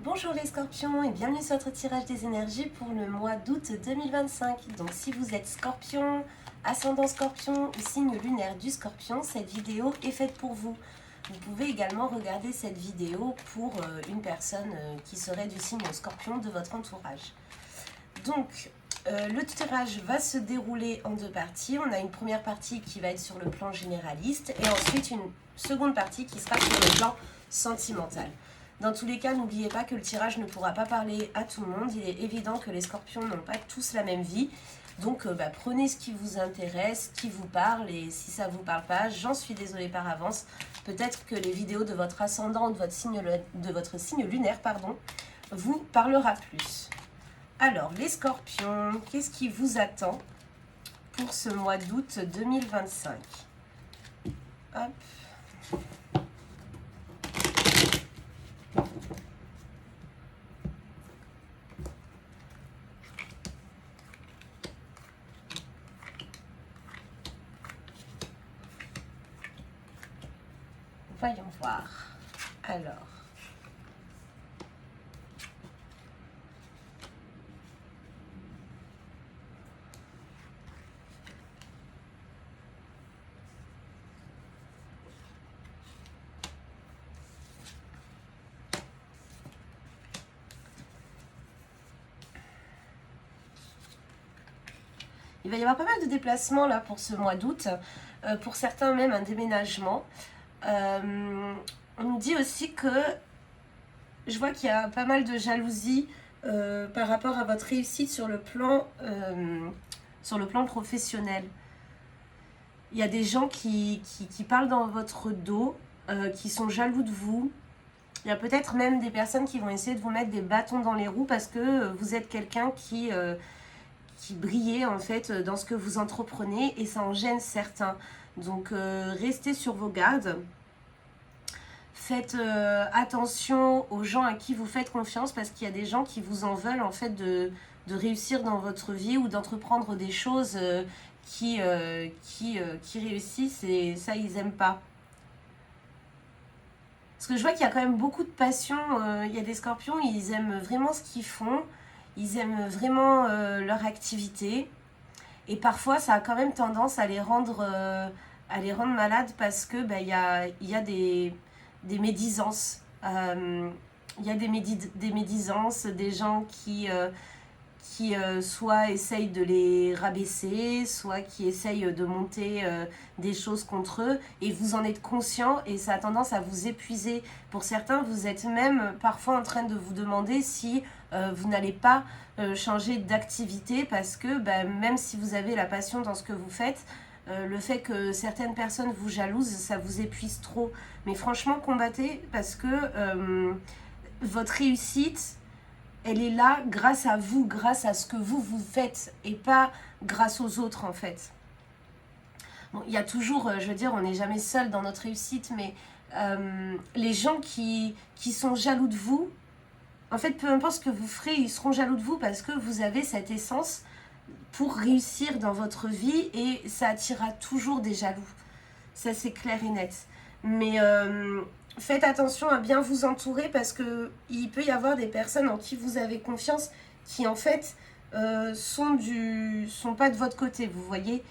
Bonjour les scorpions et bienvenue sur votre tirage des énergies pour le mois d'août 2025. Donc si vous êtes scorpion, ascendant scorpion ou signe lunaire du scorpion, cette vidéo est faite pour vous. Vous pouvez également regarder cette vidéo pour une personne qui serait du signe scorpion de votre entourage. Donc le tirage va se dérouler en deux parties. On a une première partie qui va être sur le plan généraliste et ensuite une seconde partie qui sera sur le plan sentimental. Dans tous les cas, n'oubliez pas que le tirage ne pourra pas parler à tout le monde. Il est évident que les scorpions n'ont pas tous la même vie. Donc prenez ce qui vous intéresse, qui vous parle, et si ça ne vous parle pas, j'en suis désolée par avance. Peut-être que les vidéos de votre ascendant ou de votre signe lunaire vous parlera plus. Alors, les scorpions, qu'est-ce qui vous attend pour ce mois d'août 2025 ? Hop. Voyons voir. Alors. Il va y avoir pas mal de déplacements là pour ce mois d'août. Pour certains même un déménagement. On nous dit aussi que je vois qu'il y a pas mal de jalousie par rapport à votre réussite sur le plan professionnel. Il y a des gens qui parlent dans votre dos, qui sont jaloux de vous. Il y a peut-être même des personnes qui vont essayer de vous mettre des bâtons dans les roues parce que vous êtes quelqu'un qui brillait en fait dans ce que vous entreprenez et ça en gêne certains. Donc restez sur vos gardes. Faites attention aux gens à qui vous faites confiance parce qu'il y a des gens qui vous en veulent en fait de réussir dans votre vie ou d'entreprendre des choses qui réussissent et ça ils aiment pas. Parce que je vois qu'il y a quand même beaucoup de passion. Il y a des scorpions, ils aiment vraiment ce qu'ils font. Ils aiment vraiment leur activité. Et parfois, ça a quand même tendance à les rendre malades parce que il y a des médisances. Il y a des médisances, des gens qui soit essayent de les rabaisser, soit qui essayent de monter des choses contre eux, et vous en êtes conscient, et ça a tendance à vous épuiser. Pour certains, vous êtes même parfois en train de vous demander si vous n'allez pas changer d'activité, parce que même si vous avez la passion dans ce que vous faites, le fait que certaines personnes vous jalousent, ça vous épuise trop. Mais franchement, combattez, parce que votre réussite, elle est là grâce à vous, grâce à ce que vous faites et pas grâce aux autres en fait. Bon, il y a toujours, je veux dire, on n'est jamais seul dans notre réussite, mais les gens qui sont jaloux de vous, en fait, peu importe ce que vous ferez, ils seront jaloux de vous parce que vous avez cette essence pour réussir dans votre vie et ça attirera toujours des jaloux. Ça, c'est clair et net. Mais faites attention à bien vous entourer parce qu'il peut y avoir des personnes en qui vous avez confiance qui en fait sont pas de votre côté, vous voyez.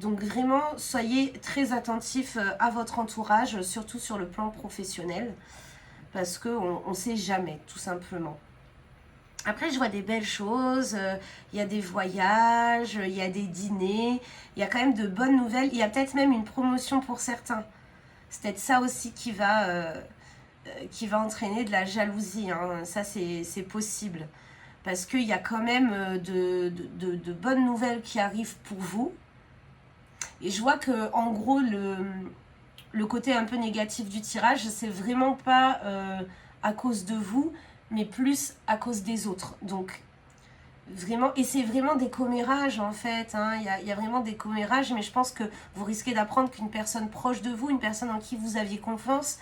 Donc vraiment, soyez très attentifs à votre entourage, surtout sur le plan professionnel, parce qu'on ne sait jamais, tout simplement. Après, je vois des belles choses, il y a des voyages, il y a des dîners, il y a quand même de bonnes nouvelles, il y a peut-être même une promotion pour certains. C'est peut-être ça aussi qui va entraîner de la jalousie, hein. Ça, c'est possible. Parce qu'il y a quand même de bonnes nouvelles qui arrivent pour vous. Et je vois que en gros, le côté un peu négatif du tirage, c'est vraiment pas à cause de vous, mais plus à cause des autres. Donc, vraiment, et c'est vraiment des commérages en fait, hein. Il y a vraiment des commérages, mais je pense que vous risquez d'apprendre qu'une personne proche de vous, une personne en qui vous aviez confiance,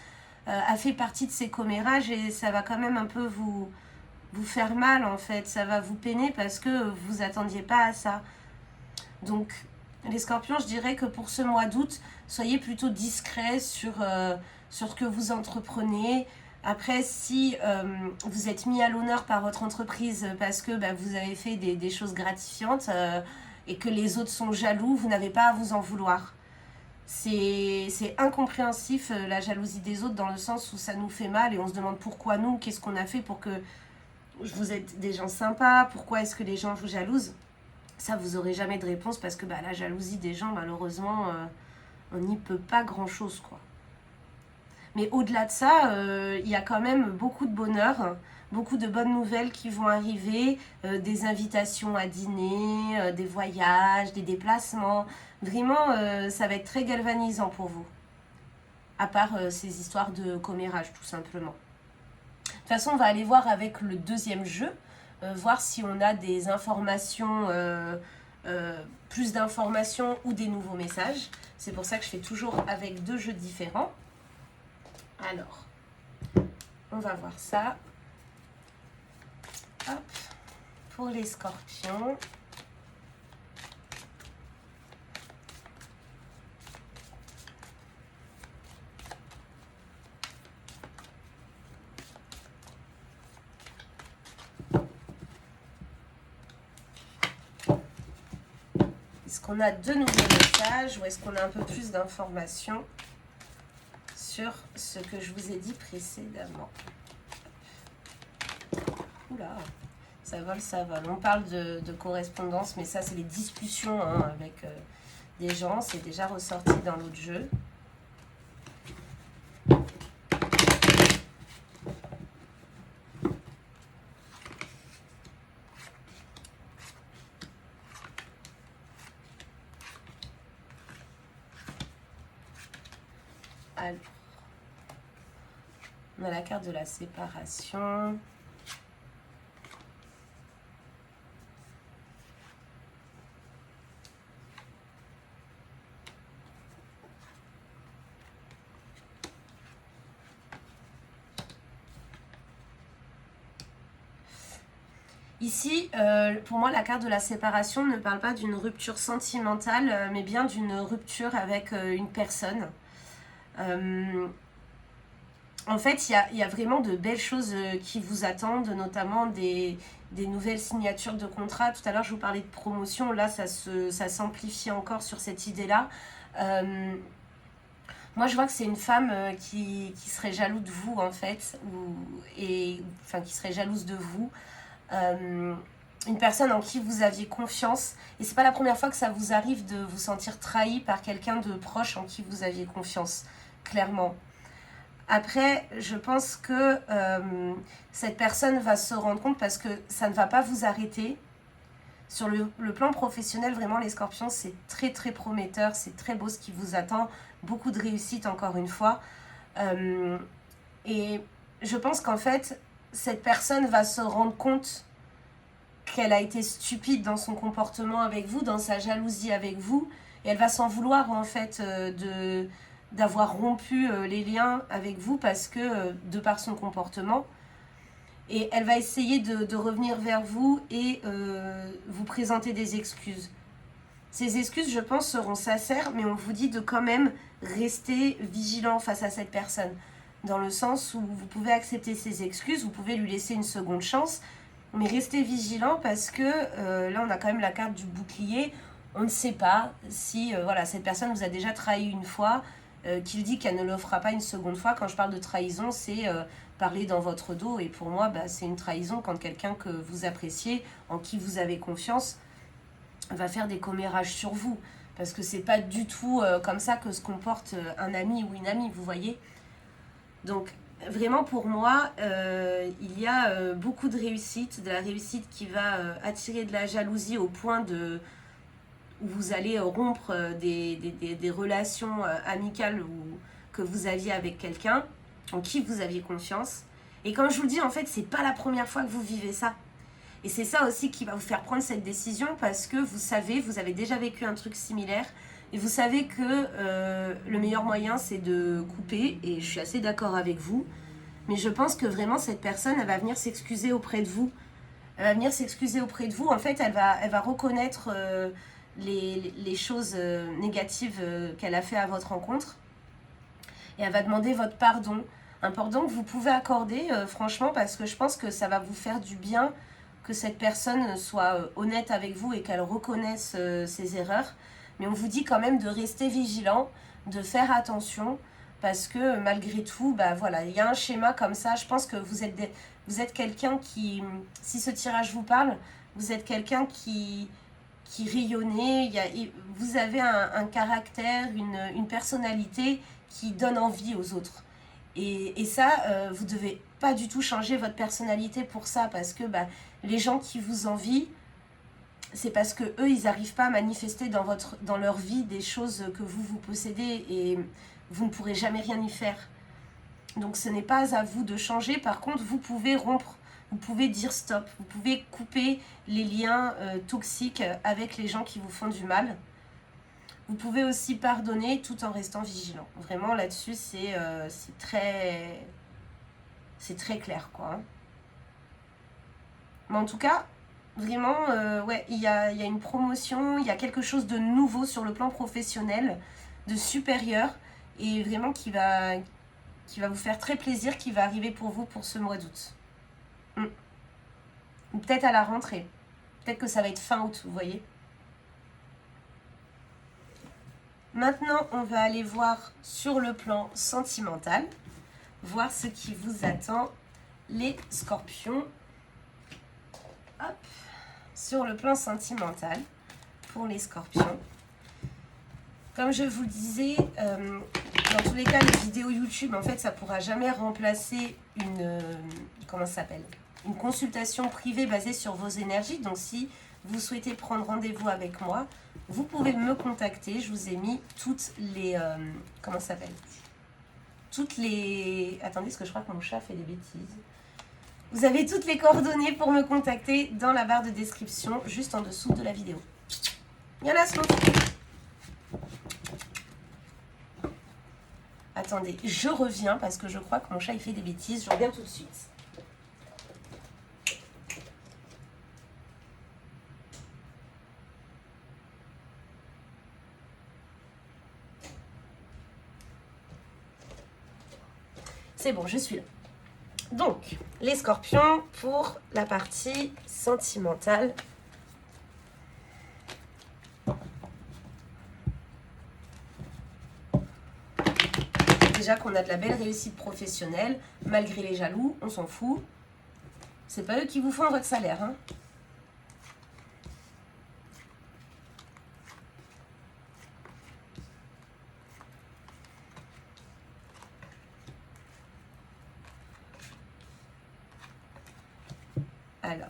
a fait partie de ces commérages et ça va quand même un peu vous faire mal en fait, ça va vous peiner parce que vous attendiez pas à ça. Donc les scorpions, je dirais que pour ce mois d'août, soyez plutôt discrets sur ce que vous entreprenez. Après, si vous êtes mis à l'honneur par votre entreprise parce que vous avez fait des choses gratifiantes et que les autres sont jaloux, vous n'avez pas à vous en vouloir. C'est incompréhensif la jalousie des autres dans le sens où ça nous fait mal et on se demande pourquoi nous, qu'est-ce qu'on a fait pour que vous êtes des gens sympas, pourquoi est-ce que les gens vous jalousent. Ça, vous n'aurez jamais de réponse parce que la jalousie des gens, malheureusement, on n'y peut pas grand-chose, quoi. Mais au-delà de ça, il y a quand même beaucoup de bonheur, beaucoup de bonnes nouvelles qui vont arriver, des invitations à dîner, des voyages, des déplacements. Vraiment, ça va être très galvanisant pour vous. À part ces histoires de commérage, tout simplement. De toute façon, on va aller voir avec le deuxième jeu, voir si on a des informations, plus d'informations ou des nouveaux messages. C'est pour ça que je fais toujours avec 2 jeux différents. Alors, on va voir ça. Hop, pour les scorpions. Est-ce qu'on a 2 nouveaux messages ou est-ce qu'on a un peu plus d'informations sur ce que je vous ai dit précédemment? Oula, ça vole, ça vole. On parle de correspondance, mais ça, c'est les discussions avec des gens. C'est déjà ressorti dans l'autre jeu. Alors, on a la carte de la séparation. Ici, pour moi, la carte de la séparation ne parle pas d'une rupture sentimentale, mais bien d'une rupture avec une personne. En fait, il y a vraiment de belles choses qui vous attendent, notamment des nouvelles signatures de contrats. Tout à l'heure, je vous parlais de promotion. Là, ça s'amplifie encore sur cette idée-là. Moi, je vois que c'est une femme qui serait jalouse de vous, en fait, qui serait jalouse de vous. Une personne en qui vous aviez confiance. Et c'est pas la première fois que ça vous arrive de vous sentir trahi par quelqu'un de proche en qui vous aviez confiance, clairement. Après, je pense que cette personne va se rendre compte parce que ça ne va pas vous arrêter. Sur le plan professionnel, vraiment, les scorpions, c'est très très prometteur, c'est très beau ce qui vous attend. Beaucoup de réussite, encore une fois. Et je pense qu'en fait, cette personne va se rendre compte qu'elle a été stupide dans son comportement avec vous, dans sa jalousie avec vous. Et elle va s'en vouloir, en fait, d'avoir rompu les liens avec vous parce que, de par son comportement. Et elle va essayer de revenir vers vous et vous présenter des excuses. Ces excuses, je pense, seront sincères, mais on vous dit de quand même rester vigilant face à cette personne. Dans le sens où vous pouvez accepter ses excuses, vous pouvez lui laisser une seconde chance, mais restez vigilant parce que là, on a quand même la carte du bouclier. On ne sait pas si cette personne vous a déjà trahi une fois, qu'il dit qu'elle ne le fera pas une seconde fois. Quand je parle de trahison, c'est parler dans votre dos. Et pour moi, c'est une trahison quand quelqu'un que vous appréciez, en qui vous avez confiance, va faire des commérages sur vous. Parce que c'est pas du tout comme ça que se comporte un ami ou une amie, vous voyez. Donc, vraiment pour moi, il y a beaucoup de réussite, de la réussite qui va attirer de la jalousie au point où vous allez rompre des relations amicales que vous aviez avec quelqu'un, en qui vous aviez confiance. Et comme je vous le dis, en fait, c'est pas la première fois que vous vivez ça. Et c'est ça aussi qui va vous faire prendre cette décision parce que vous savez, vous avez déjà vécu un truc similaire et vous savez que le meilleur moyen, c'est de couper. Et je suis assez d'accord avec vous. Mais je pense que vraiment, cette personne, elle va venir s'excuser auprès de vous. Elle va venir s'excuser auprès de vous. En fait, elle va reconnaître les choses négatives qu'elle a fait à votre rencontre. Et elle va demander votre pardon. important que vous pouvez accorder, franchement, parce que je pense que ça va vous faire du bien que cette personne soit honnête avec vous et qu'elle reconnaisse ses erreurs. Mais on vous dit quand même de rester vigilant, de faire attention, parce que malgré tout, bah voilà, il y a un schéma comme ça. Je pense que vous êtes quelqu'un qui, si ce tirage vous parle, vous êtes quelqu'un qui rayonnait, vous avez un caractère, une personnalité qui donne envie aux autres. Et ça, vous ne devez pas du tout changer votre personnalité pour ça, parce que bah, les gens qui vous envient, c'est parce que eux, ils n'arrivent pas à manifester dans leur vie des choses que vous possédez, et vous ne pourrez jamais rien y faire. Donc ce n'est pas à vous de changer. Par contre, vous pouvez rompre, vous pouvez dire stop, vous pouvez couper les liens toxiques avec les gens qui vous font du mal. Vous pouvez aussi pardonner tout en restant vigilant. Vraiment, là-dessus, c'est très clair, quoi. Mais en tout cas, vraiment, ouais, il y a une promotion, il y a quelque chose de nouveau sur le plan professionnel, de supérieur, et vraiment qui va vous faire très plaisir, qui va arriver pour vous pour ce mois d'août. Ou peut-être à la rentrée. Peut-être que ça va être fin août, vous voyez. Maintenant, on va aller voir sur le plan sentimental, voir ce qui vous attend, les scorpions. Hop, sur le plan sentimental, pour les scorpions. Comme je vous le disais, dans tous les cas, les vidéos YouTube, en fait, ça ne pourra jamais remplacer une consultation privée basée sur vos énergies. Donc, si vous souhaitez prendre rendez-vous avec moi, vous pouvez me contacter. Je vous ai mis toutes les... Toutes les... Attendez, parce que je crois que mon chat fait des bêtises. Vous avez toutes les coordonnées pour me contacter dans la barre de description, juste en dessous de la vidéo. Il y en a ce Attendez, je reviens parce que je crois que mon chat il fait des bêtises. Je reviens tout de suite. C'est bon, je suis là. Donc, les scorpions pour la partie sentimentale. Déjà qu'on a de la belle réussite professionnelle, malgré les jaloux, on s'en fout. C'est pas eux qui vous font votre salaire, hein. Alors.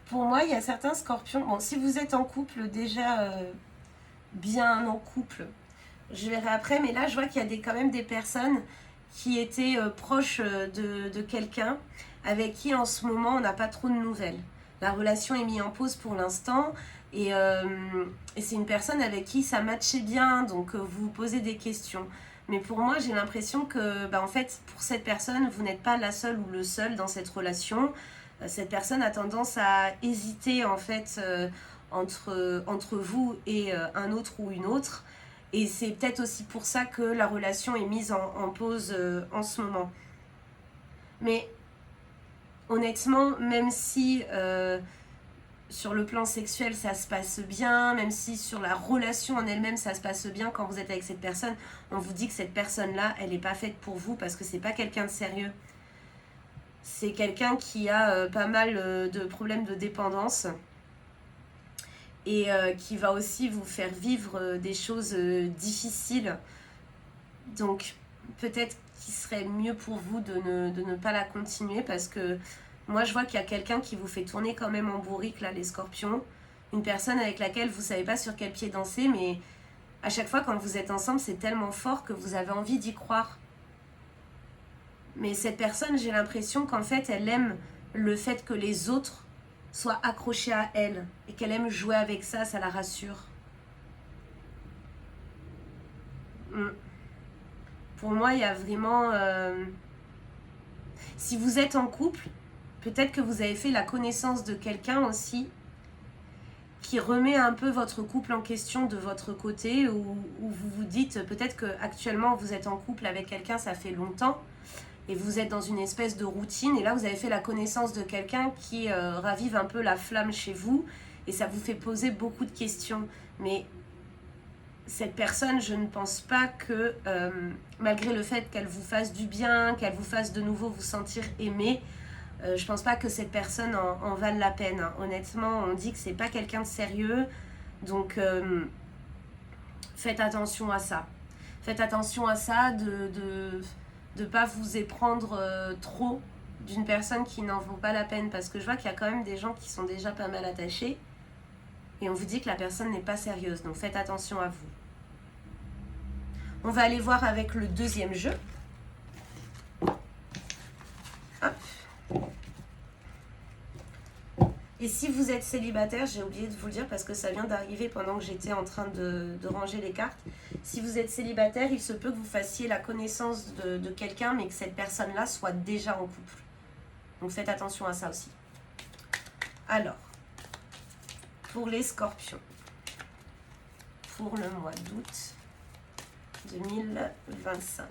Pour moi, il y a certains scorpions. Bon, si vous êtes en couple, déjà bien en couple, je verrai après. Mais là, je vois qu'il y a quand même des personnes qui étaient proches de quelqu'un avec qui en ce moment on n'a pas trop de nouvelles. La relation est mise en pause pour l'instant et c'est une personne avec qui ça matchait bien, donc vous vous posez des questions. Mais pour moi, j'ai l'impression que, en fait, pour cette personne, vous n'êtes pas la seule ou le seul dans cette relation. Cette personne a tendance à hésiter, en fait, entre vous et un autre ou une autre. Et c'est peut-être aussi pour ça que la relation est mise en pause en ce moment. Mais honnêtement, même si sur le plan sexuel ça se passe bien, même si sur la relation en elle-même ça se passe bien, quand vous êtes avec cette personne, on vous dit que cette personne-là, elle n'est pas faite pour vous parce que c'est pas quelqu'un de sérieux. C'est quelqu'un qui a pas mal de problèmes de dépendance et qui va aussi vous faire vivre des choses difficiles. Donc peut-être qu'il serait mieux pour vous de ne pas la continuer, parce que moi je vois qu'il y a quelqu'un qui vous fait tourner quand même en bourrique là, les scorpions. Une personne avec laquelle vous ne savez pas sur quel pied danser, mais à chaque fois quand vous êtes ensemble, c'est tellement fort que vous avez envie d'y croire. Mais cette personne, j'ai l'impression qu'en fait, elle aime le fait que les autres soit accrochée à elle et qu'elle aime jouer avec ça, ça la rassure. Pour moi, il y a vraiment... si vous êtes en couple, peut-être que vous avez fait la connaissance de quelqu'un aussi qui remet un peu votre couple en question de votre côté, ou vous vous dites peut-être qu'actuellement vous êtes en couple avec quelqu'un, ça fait longtemps, et vous êtes dans une espèce de routine, et là vous avez fait la connaissance de quelqu'un qui ravive un peu la flamme chez vous, et ça vous fait poser beaucoup de questions. Mais cette personne, je ne pense pas que, malgré le fait qu'elle vous fasse du bien, qu'elle vous fasse de nouveau vous sentir aimé, je pense pas que cette personne en vale la peine. Hein. Honnêtement, on dit que c'est pas quelqu'un de sérieux, donc faites attention à ça. Faites attention à ça, de pas vous éprendre trop d'une personne qui n'en vaut pas la peine, parce que je vois qu'il y a quand même des gens qui sont déjà pas mal attachés, et on vous dit que la personne n'est pas sérieuse, donc faites attention à vous. On va aller voir avec le deuxième jeu. Hop. Et si vous êtes célibataire, j'ai oublié de vous le dire parce que ça vient d'arriver pendant que j'étais en train de ranger les cartes. Si vous êtes célibataire, il se peut que vous fassiez la connaissance de quelqu'un, mais que cette personne-là soit déjà en couple. Donc faites attention à ça aussi. Alors, pour les scorpions, pour le mois d'août 2025.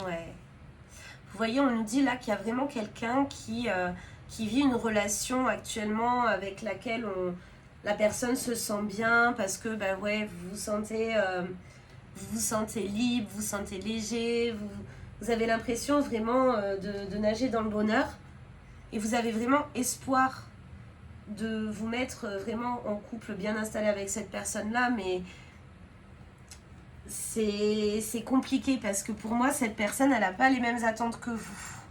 Ouais. Vous voyez, on nous dit là qu'il y a vraiment quelqu'un qui vit une relation actuellement avec laquelle la personne se sent bien parce que bah ouais, vous vous sentez libre, vous vous sentez léger, vous avez l'impression vraiment de nager dans le bonheur, et vous avez vraiment espoir de vous mettre vraiment en couple bien installé avec cette personne-là, mais c'est compliqué parce que pour moi, cette personne, elle n'a pas les mêmes attentes que vous.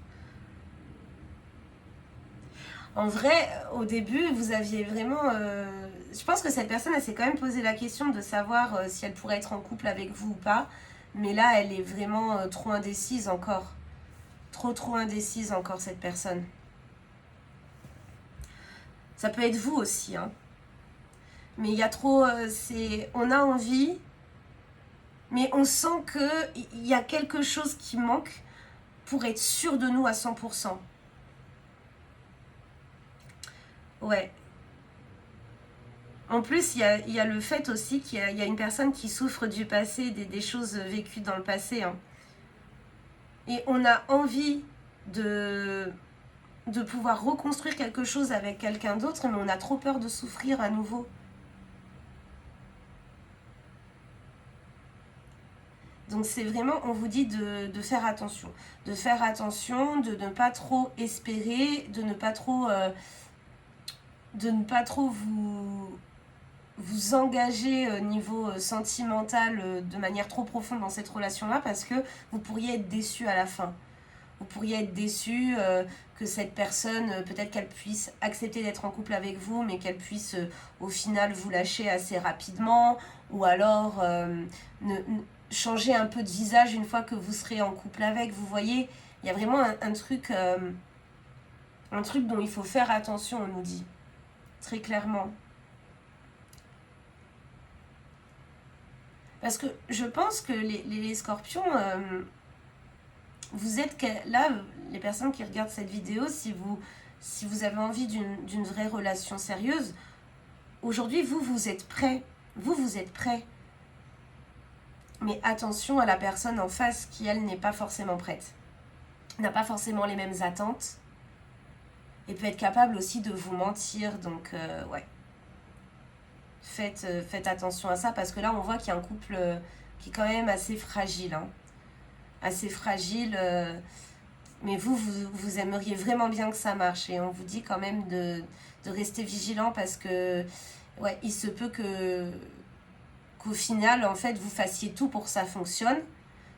En vrai, au début, vous aviez vraiment... je pense que cette personne, elle s'est quand même posé la question de savoir si elle pourrait être en couple avec vous ou pas. Mais là, elle est vraiment trop indécise encore. Trop indécise encore, cette personne. Ça peut être vous aussi, hein. Mais il y a trop... on a envie, mais on sent qu'il y a quelque chose qui manque pour être sûr de nous à 100%. Ouais. En plus, il y a le fait aussi qu'il y a une personne qui souffre du passé, des choses vécues dans le passé. Hein. Et on a envie de pouvoir reconstruire quelque chose avec quelqu'un d'autre, mais on a trop peur de souffrir à nouveau. Donc c'est vraiment, on vous dit de faire attention. De faire attention, de ne pas trop espérer, de ne pas trop vous engager au niveau sentimental de manière trop profonde dans cette relation-là, parce que vous pourriez être déçu à la fin. Vous pourriez être déçu que cette personne, peut-être qu'elle puisse accepter d'être en couple avec vous, mais qu'elle puisse au final vous lâcher assez rapidement, ou alors changer un peu de visage une fois que vous serez en couple avec. Vous voyez, il y a vraiment un truc dont il faut faire attention, on nous dit, très clairement. Parce que je pense que les scorpions, vous êtes là, les personnes qui regardent cette vidéo, si vous avez envie d'une vraie relation sérieuse, aujourd'hui, vous êtes prêts. Vous êtes prêts. Mais attention à la personne en face qui, elle, n'est pas forcément prête. N'a pas forcément les mêmes attentes. et peut être capable aussi de vous mentir. Donc, ouais. Faites attention à ça parce que là, on voit qu'il y a un couple qui est quand même assez fragile. Hein. Assez fragile. Mais vous aimeriez vraiment bien que ça marche. Et on vous dit quand même de rester vigilant parce que, ouais, il se peut qu'au final, en fait, vous fassiez tout pour que ça fonctionne,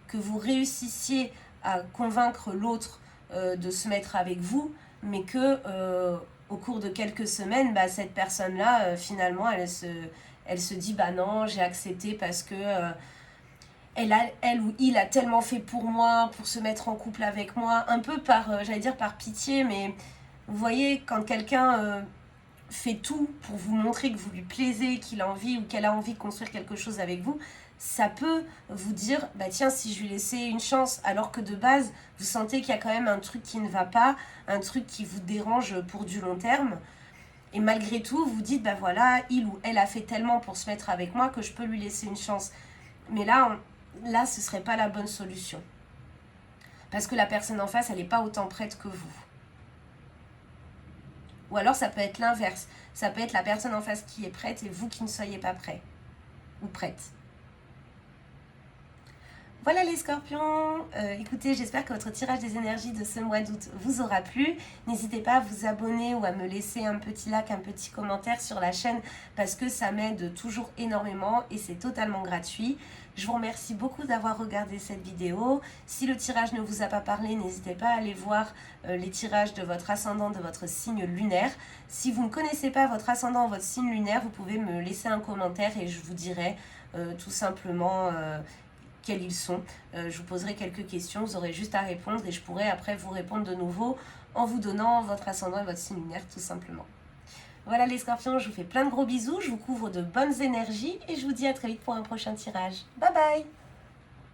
que vous réussissiez à convaincre l'autre de se mettre avec vous, mais que au cours de quelques semaines, bah, cette personne-là, finalement, elle se dit, bah non, j'ai accepté parce que elle ou il a tellement fait pour moi, pour se mettre en couple avec moi, un peu par, j'allais dire par pitié, mais vous voyez, quand quelqu'un fait tout pour vous montrer que vous lui plaisez, qu'il a envie ou qu'elle a envie de construire quelque chose avec vous, ça peut vous dire, bah tiens, si je lui laissais une chance, alors que de base, vous sentez qu'il y a quand même un truc qui ne va pas, un truc qui vous dérange pour du long terme. Et malgré tout, vous dites, bah voilà, il ou elle a fait tellement pour se mettre avec moi que je peux lui laisser une chance. Mais là, ce ne serait pas la bonne solution. Parce que la personne en face, elle n'est pas autant prête que vous. Ou alors ça peut être l'inverse. Ça peut être la personne en face qui est prête et vous qui ne soyez pas prêt ou prête. Voilà les scorpions, écoutez, j'espère que votre tirage des énergies de ce mois d'août vous aura plu. N'hésitez pas à vous abonner ou à me laisser un petit like, un petit commentaire sur la chaîne parce que ça m'aide toujours énormément et c'est totalement gratuit. Je vous remercie beaucoup d'avoir regardé cette vidéo. Si le tirage ne vous a pas parlé, n'hésitez pas à aller voir les tirages de votre ascendant, de votre signe lunaire. Si vous ne connaissez pas votre ascendant, votre signe lunaire, vous pouvez me laisser un commentaire et je vous dirai tout simplement quels ils sont. Je vous poserai quelques questions, vous aurez juste à répondre et je pourrai après vous répondre de nouveau en vous donnant votre ascendant et votre signe lunaire tout simplement. Voilà les scorpions, je vous fais plein de gros bisous, je vous couvre de bonnes énergies et je vous dis à très vite pour un prochain tirage. Bye bye!